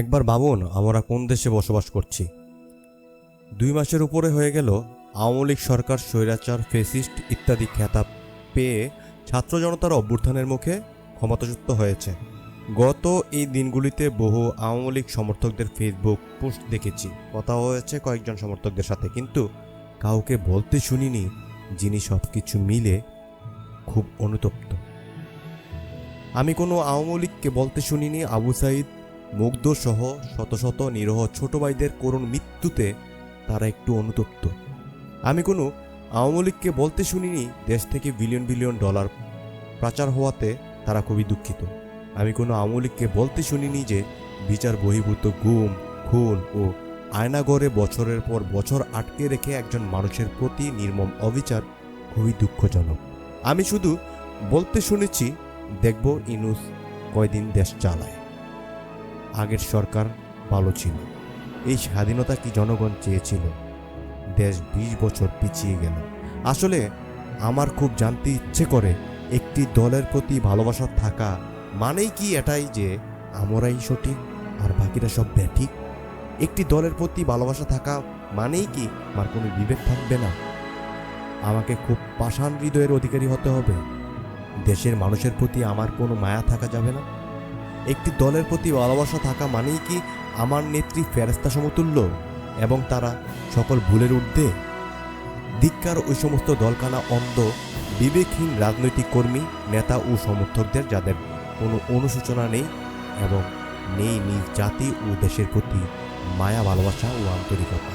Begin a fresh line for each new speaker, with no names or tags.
একবার ভাবুন, আমরা কোন দেশে বসবাস করছি। 2 মাসের উপরে হয়ে গেল আওয়ামী লীগ সরকার স্বৈরাচার, ফেসিস্ট ইত্যাদি খেতাব পেয়ে ছাত্র জনতার অভ্যুত্থানের মুখে ক্ষমতাচ্যুত হয়েছে। গত এই দিনগুলিতে বহু আওয়ামী লীগ সমর্থকদের ফেসবুক পোস্ট দেখেছি, কথা হয়েছে কয়েকজন সমর্থকদের সাথে, কিন্তু কাউকে বলতে শুনিনি যিনি সব কিছু মিলে খুব অনুতপ্ত। আমি কোনো আওয়ামী লীগকে বলতে শুনিনি আবু সাইদ, মুগ্ধ সহ শত শত নিরহ ছোট ভাইদের করুণ মৃত্যুতে তারা একটু অনুতপ্ত। আমি কোনো আওয়ামী লীগকে বলতে শুনিনি দেশ থেকে বিলিয়ন বিলিয়ন ডলার পাচার হওয়াতে তারা খুবই দুঃখিত। আমি কোনো আওয়ামী লীগকে বলতে শুনিনি যে বিচার বহির্ভূত গুম, খুন ও আয়নাগরে বছরের পর বছর আটকে রেখে একজন মানুষের প্রতি নির্মম অবিচার খুবই দুঃখজনক। আমি শুধু বলতে শুনেছি, দেখব ইউনূস কয়দিন দেশ চালায়। আগের সরকার ভালো ছিল। এই স্বাধীনতা কি জনগণ চেয়েছিল? দেশ 20 বছর পিছিয়ে গেল। আসলে আমার খুব জানতে ইচ্ছে করে, একটি দলের প্রতি ভালোবাসা থাকা মানেই কি এটাই যে আমরাই সঠিক আর বাকিরা সব ব্যাঠিক? একটি দলের প্রতি ভালোবাসা থাকা মানেই কি আমার কোনো বিবেক থাকবে না? আমাকে খুব পাষাণ হৃদয়ের অধিকারী হতে হবে? দেশের মানুষের প্রতি আমার কোনো মায়া থাকা যাবে না? একটি দলের প্রতি ভালোবাসা থাকা মানেই কি আমার নেত্রী ফেরেশতা সমতুল্য এবং তারা সকল ভুলের ঊর্ধ্বে? ধিক্কার ওই সমস্ত দলকানা অন্ধ বিবেকহীন রাজনৈতিক কর্মী, নেতা ও সমর্থকদের যাদের কোনো অনুশোচনা নেই এবং নেই নিজ জাতি ও দেশের প্রতি মায়া, ভালোবাসা ও আন্তরিকতা।